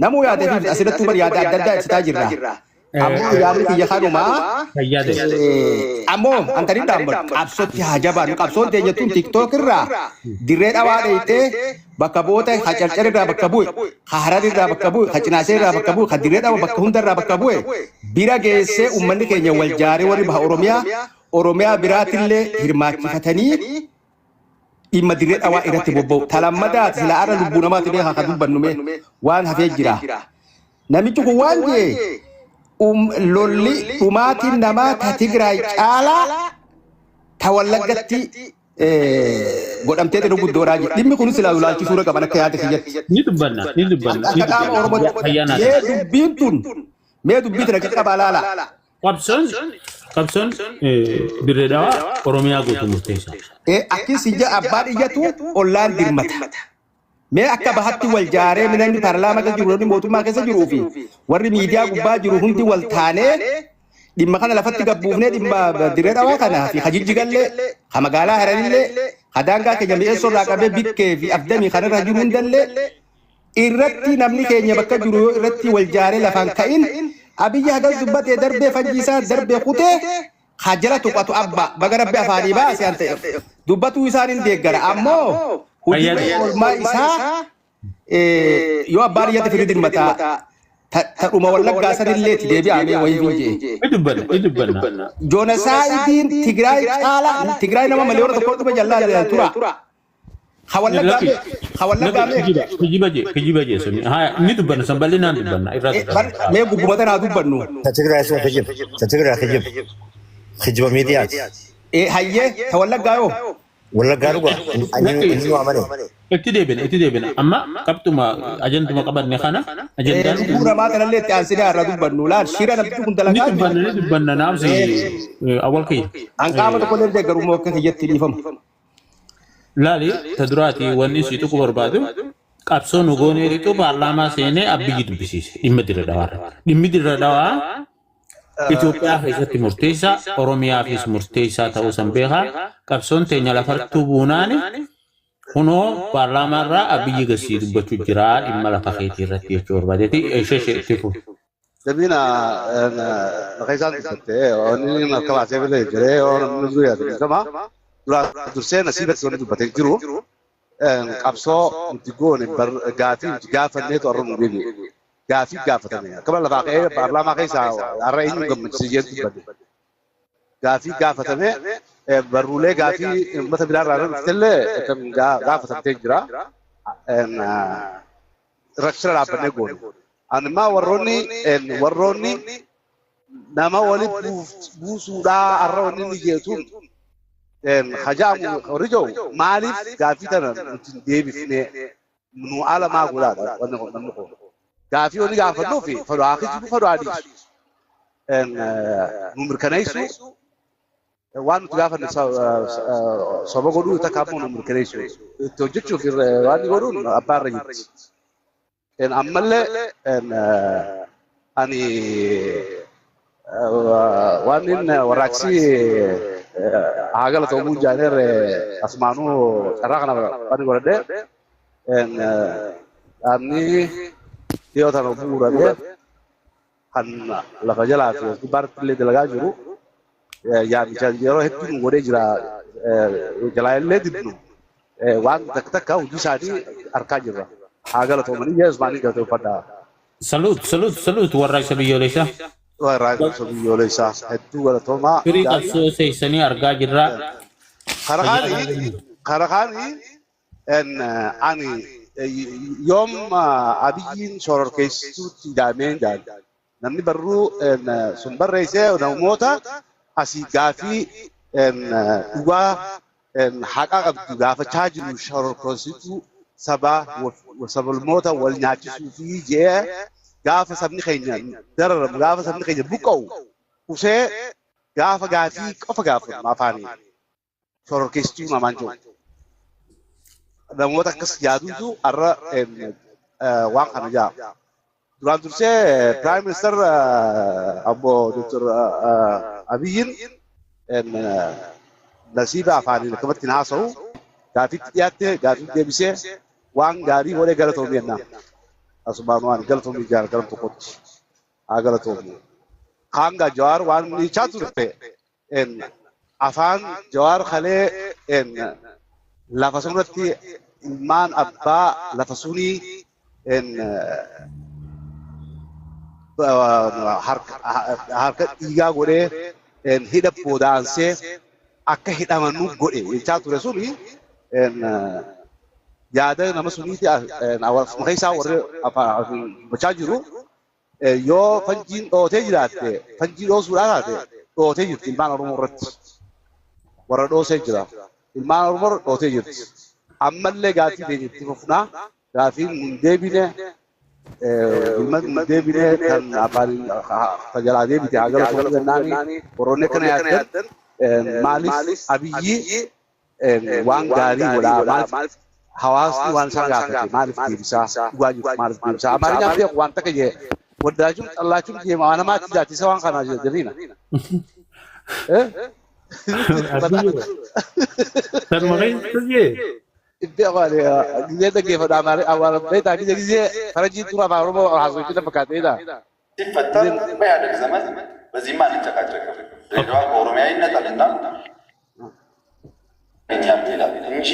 نمو يا دفيد أسئلة تبر يا دادة استاجرة أمو يا ريت يخانو ما أمو أنت ريد أمبر أبسط هجبان أبسط دنيتون تيك توك الرا ديرت أواديته بكابوته خشرشر الرا بكابوي خهرات الرا بكابوي خشناسي الرا بكابوي خديرت أو بكهون الرا بكابوي بيرا جيسة أمني كينيا والجاري وري بها أوروميا برات اللي هرماتي فتني إما ديرت أوا إرتي بوبو تلامدات سلا أرى لبونا ما تبيها خدوب بنومي وان هفيجرا نميتو كوانجي لولي أماتي نما تتجراي على تولغتي قدام تيتو بدوراجي ديمي كونو سلا ولالتي سورة كمان كياتي خيات نيتبنا ميدو بيتنا كتاب على قبسون بريداوا أوروميا قوتو مرتيسا أكيد سجى أبار إجاتو أولان ديرمتا ما أكبهاتي والجارة من أن البرلمان كجوروني موتو ما كسر جروفي وري ميديا قبا جروهن دي والثاني دي ما كان لفتي قبوفني دي ما دريرا واكنا في حجيج جل خمجالا هرنيل خدانكا كجميع سورة كبه بيك في أفدمي خنا رجلون دل إرتي نمني كينيا بكا جرو إرتي والجارة لفان كائن أبي هذا زبط درب فنجيسا درب خوته خجلة تقطع أبا بقرب بأفادي باس يعني دبتو يسارين ديجرا أمو ما إسا يو أبارية تفريد المتا تروما ولا قاسر اللي تجيبي عمي ويفيجي إدبنا جونسايدين تجراي على تجراي نما مليورة تقول بجلا ترى خوالا قامي كجيباجي سمي هاي ندبنا سنبالنا ندبنا ما يبغى بمتنا ندبنا تجرا سو تجرا خجب ميديات هاي خوالا قايو ولا قالوا أني عمله اتدبنا أما كبتما أجندما قبل نخانا أجندان بورا ما كان اللي تأثير على ردبنا لا شيرا نبتكم دلنا ندبنا نعم زي أول كي أنكامل تقول لك جرومو كهيت تليفون لا لي تدراتي ونسي تكبر بعده كابسون وغوني ريتو بارلاما سيني أبي جد بسيس إمدير الدوار إثيوبيا في مرتيسا أوروميا في مرتيسا تاوسن بها كابسون تينيا لفرتو بوناني هنو بارلاما را أبي جسير بتوجرا إما لفخيتي رتي جور بدتي إيش تفو دبينا نخيزان تسته أني نركب عسير جري أو نزويا تسمع درسنا نسيبت سوني بتجرو كابسو تقول قاتي قافني تورم بيجي قافي قافتني كمان لباقي بارلاما كيسا الرئيس يقوم تسجيل تبدي قافي قافتني برولة قافي مثلا بلاد رانم تله كم قافتن تجرا رشرا لابني قول أنا ما وروني نما ولي بوسودا الروني نيجيتون حجام رجو مالف قافي تنا ديبي فيني منو على ما قولا ونقول قافي وني قافي نوفي فلو آخر جبو فلو عادي نمر كنايسو وان تقافي سبا قدو تكامو نمر كنايسو توجدشو في واني قدو أبار رجيت أمالي أني وانين وراكسي عقل تومون جانر أسمانو تراكنا بني قرده أني يوتانو بورا ده kan lafa jala fi bar le dalaga juru ya ni jaro hettu ngore jira jala le dibnu wan takka uji sadi arka jira agala to mani yes mani gato pada salut warra sabiyolesa hettu wala to ma kiri kaso seisani arga jira kharakani en ani yom abiyin soror kesu tidamen dan namni barru en sumbar reise ona mota asi gafi en duwa en haqa qabdu gafa chajiru soror kesu saba wa sabal mota wal nyaatisu fi je gafa sabni khaynya darar gafa sabni khaynya bukaw use gafa gafi qofa gafa ma fani soror kesu ma manjo da mota kas jadudu arra en wa kana ja durante Prime Minister Abu Dr. Abiyin en nasiba afani kamat kinasau gafi tiyate gafi debise wang gari wole garato mianna asubaanuwaan galatoomii jaal galam tokkotti haa galatoomu. Hanga Jawaar waan nichaa turte afaan Jawaar kalee lafa sunatti ilmaan abbaa lafa sunii harka dhiigaa godhee hidha boodaansee akka hidhamanuu godhe jechaa ture suni yaada nama suniiti maqaa isaa warri bochaa jiru yoo fanjiin dhootee jiraatte fanjii dhoosuudhaa taate dhootee jirti ilmaan Oromoo irratti warra dhoosee jira ilmaan Oromoo dhootee jirti ammallee gaaffii deebiitti fufnaa gaafiin hin deebine ilma deebine kan afaan tajalaa deebite haa galatoomu jennaani warroonni akkana yaaddan maaliif Abiyyi waan gaarii godhaa maaliif hawaasni waan isaan gaafate maaliif deebisaa dhugaa jirtu maaliif deebisaa Amaarinyaan beeku waan takka jee wadaachuun xallaachuun deema waan namaatti jaatisa waan kanaa jedhaniina. Kan maqaan tujjee. Itti afaan gisee dhaggeeffadha awwaala beektaa gisee farajii tura afaan Oromoo haasofii lafa kaatedha. ሲፈጠር በኢህአዴግ ዘመን በዚህም አንጨቃጨቅም። ድሬዳዋ ከኦሮሚያ ይነጠልና እኛም ይላል እንጂ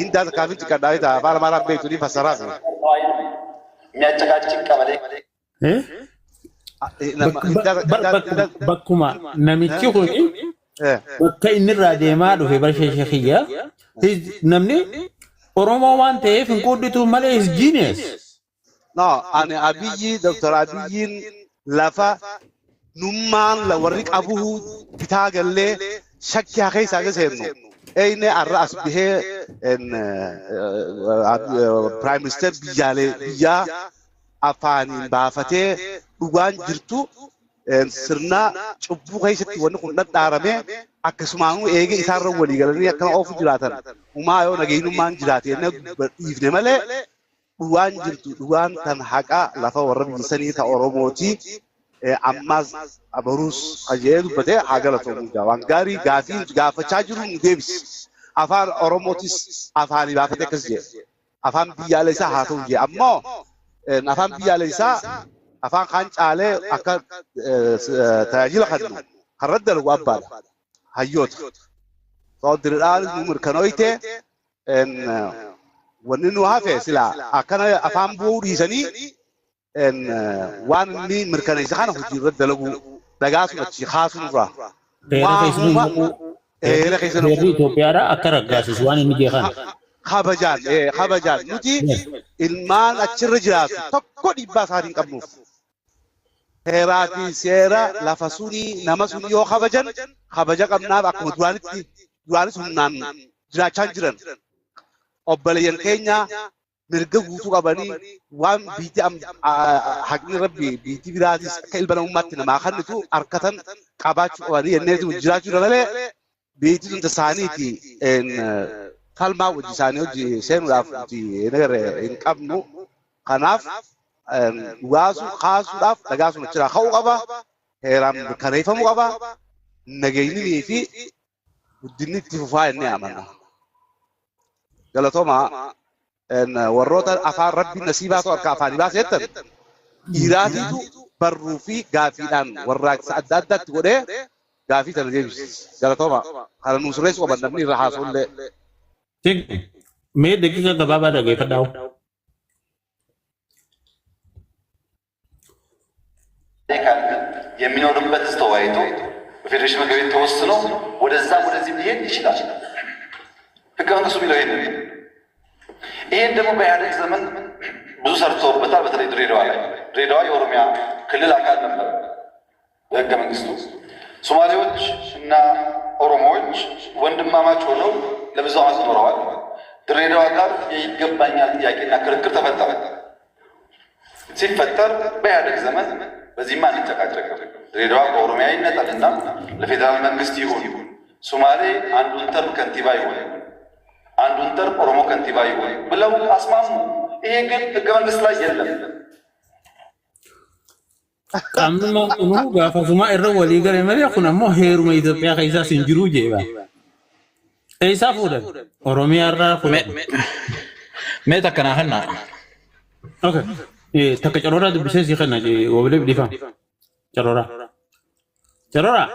hindaata kaafin xiqqadhaa afaan Amaaraa beektu ni fassaraa fi የሚያጨቃጭቅ ቀበሌ bakkuma namichi kun bakka inni irraa deemaa dhufe barshee kiyya namni Oromoo waan ta'eef hin qudditu malee is genius. No, ani Abiyyi Dr. Abiyyiin lafa nummaan la warri qabu bitaa gallee shakkii haa keessaa gaseenu. Eyne arra as bihee Prime Minister biyyaa afaaniin baafatee dhugaan jirtu sirna cubbuu keessatti wanni kun dhadhaaramee akkasumaanuu eegee isaarra walii galanii akkana oofu jiraatan. Umaa yoo nageenyummaan jiraate dhiifne malee dhugaan jirtu dhugaan kan haqa lafa warra biyya sanii ta'a Oromooti. Ammas abaruus hajee dubbatee haa galatoomu jira. Waan gaarii gaafachaa jiru nu deebisi. Afaan Oromootis afaanii baafatee akkas jedhe. Afaan biyyaalessaa haa ta'u jedhe. Ammoo afaan biyyaalessaa afaan kaan caalee akka tajaajila kennu har'a dalagu abbaadha. Hayyoota. Soodiriidhaan nu mirkanooyte wanni nu hafe silaa akkana afaan bu'uu dhiisanii waan inni mirkaneessa kana hojii irratti dalagu dhagaasuma achi kaasuun irraa. Heera keessatti Itoophiyaadhaa akka raggaasisu waan inni jeeqan. Kabajaan nuti ilmaan achirra jiraatu tokko dhiibbaa isaatii hin qabnuuf. Heeraa fi seera lafa sunii nama sunii yoo kabajan kabaja qabnaaf akkuma duraanis humnaan jiraachaa jiran. Obboleeyyan keenya mirga guutuu qabanii waan biitti haqni rabbi biitti biraatis akka ilma namummaatti namaa kennitu harkatan qabaachuu qabanii yenneetu jiraachuu malee biitti hunda isaaniiti falmaa hojii isaanii hojii seenuudhaaf hin qabnu. Kanaaf dhugaasu kaasuudhaaf dhagaasuma jira ka'uu qaba. Heeraan mirkaneeffamuu qaba. Nageenyinii fi guddinni itti fufaa jennee amanna. Galatooma warroota afaan rabbi nasiibaa ta'u akka afaanii baase jettan dhiiraatiitu barruu fi gaafiidhaan warraaqsa adda addaatti godhee gaafii sana deebisisa. Galatooma kana nu sirreessu qaban namni irra haasa'ullee. Mee daqiiqa gabaabaa dhaggeeffadhaa. የሚኖርበት ተወያይቶ በፌዴሬሽን ምክር ቤት ተወስኖ ወደዛም ወደዚህ ሊሄድ ይችላል። ህገ መንግስቱ የሚለው ይሄን ደግሞ በኢህአዴግ ዘመን ብዙ ሰርተውበታል። በተለይ ድሬዳዋ ላይ ድሬዳዋ የኦሮሚያ ክልል አካል ነበር በህገ መንግስቱ። ሶማሌዎች እና ኦሮሞዎች ወንድማማች ሆነው ለብዙ ዓመት ኖረዋል። ድሬዳዋ ጋር የይገባኛል ጥያቄና ክርክር ተፈጠረ። ሲፈጠር በኢህአዴግ ዘመን በዚህማ አንጨቃጨቅም። ድሬዳዋ ከኦሮሚያ ይነጠልና ለፌዴራል መንግስት ይሁን፣ ሶማሌ አንዱን ተርም ከንቲባ ይሁን፣ አንዱን ተርም ኦሮሞ ከንቲባ ይሁን ብለው አስማሙ። ይሄ ግን ህገ መንግስት ላይ የለም። Qaamni kun gaafasuma irra walii galee malee kun ammoo heeruma Itoophiyaa keessaa hin jiru jeeba. Eessaa fuudhan? Oromiyaa irraa fuudhan. Mee takkanaa hannaa اوكي تك جرورا دبسي سي خنا وبلي بديفا جرورا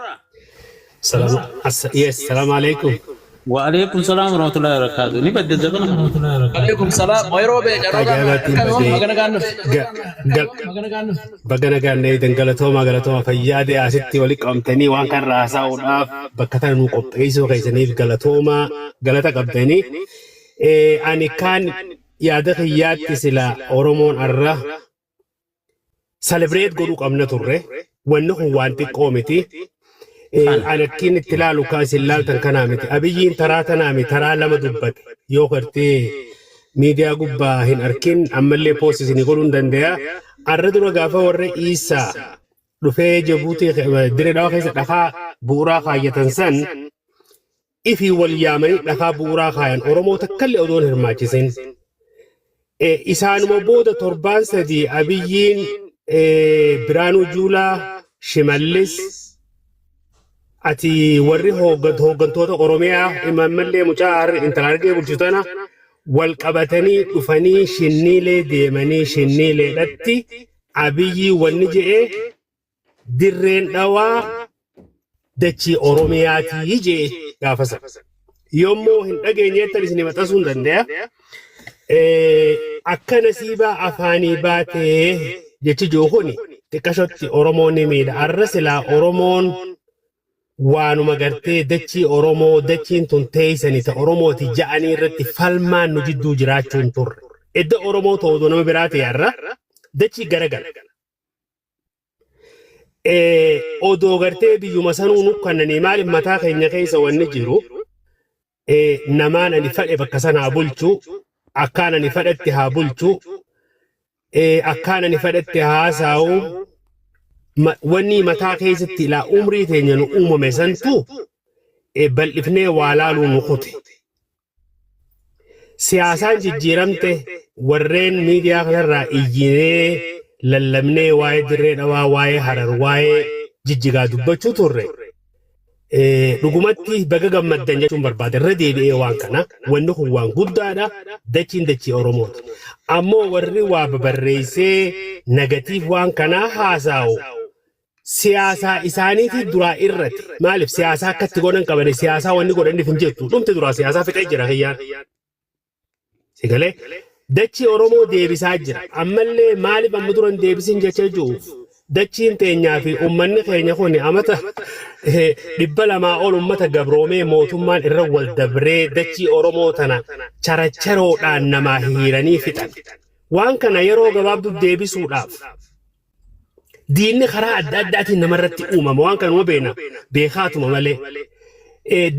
السلام عليكم. وعليكم السلام ورحمة الله وبركاته. ني بدي زبنا عليكم السلام ويروبي bagana ganne galatoma fayyade asitti wali qabtani waan kan raasaudhaaf bakka tan nu qopheessu keessaniif galata qabtani ani kan yaada khiyyaatti sila oromoon arra celebrate godhu qabna turre wanni kun waan xiqqoo miti أنا كين التلال وكاس اللال تنكنامت أبيين ترى تنامي ترى لما دبت يوكرتي ميديا قبا هن أركين أمالي بوسيس نقولون دنديا أردو رقافة والرئيسة رفي جبوتي دري داخل لخا بورا خاية تنسان إفي واليامني لخا بورا خايان أورمو تكالي أدون هرماجسين إسان مبودة تربان سدي أبيين برانو جولا شماليس ati warri hoggantoota Oromiyaa imammallee mucaar intalargee bulchitoona wal qabatanii dhufanii shinniilee deemanii shinniileedhatti abiyyi wanni je'ee dirreen dhawaa dachii Oromiyaatii je'e gaafasa. Yommuu hin dhageenyeettan isin maxxasuu hin danda'a. Akka nasiibaa afaanii baatee jechi joohuni xiqqashotti Oromoon ni miidha. Arra silaa Oromoon waanuma gartee dachii Oromoo dachiin tun teeysanii ta Oromooti ja'anii irratti falmaan nu jidduu jiraachuun turre. Edda Oromoo ta'uu nama biraa ta'e har'a dachii garagara. Odoo gartee biyyuma sanuu nu kannanii maaliif mataa keenya keessa wanni jiru namaan ani fadhe bakka sanaa bulchuu akkaan ani fadhatti haa bulchuu akkaan ani fadhatti haasaa'uu wanni mataa keessatti ilaa umrii teenya nu uumame santu bal'ifnee waa laaluu nu kute. Siyaasaan jijjiiramte warreen miidiyaa kanarraa iyyinee lallabnee waa'ee dirree dhawaa waa'ee harar waa'ee jijjigaa dubbachuu turre. Dhugumatti baga gammaddan jechuun barbaada irra deebi'ee waan kana wanni kun waan guddaadha dachiin dachii Oromooti. Ammoo warri waa babarreessee negatiif waan kanaa haasaa'u. Siyaasaa isaaniitii duraa irratti maaliif siyaasaa akkatti godhan qabane siyaasaa wanni godhan hin jettu dhumte duraa siyaasaa fixee jira hiyyaan. Sigalee dachii Oromoo deebisaa jira ammallee maaliif amma duran deebisin jecha jiruuf dachiin teenyaa fi uummanni keenya kun amata 200 ol uummata gabroomee mootummaan irra wal dabree dachii Oromoo tana characharoodhaan namaa hiiranii fixan. Waan kana yeroo gabaabduu deebisuudhaaf diinni karaa adda addaatiin namarratti uumama waan kanuma beekaatuma malee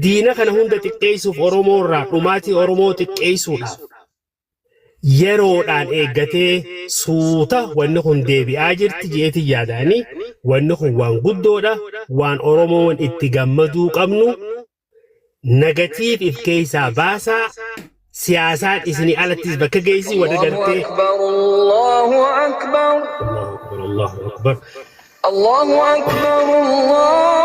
diina kana hunda xiqqeessuuf Oromoo irraa dhumaatii Oromoo xiqqeessuudhaaf yeroodhaan eeggatee suuta wanni kun deebi'aa jirti jeetii yaadanii wanni kun waan guddoodha waan Oromoon itti gammaduu qabnu negatiif if keessaa baasaa siyaasaan isinii alattis bakka geessii warra gartee الله أكبر الله أكبر الله أكبر الله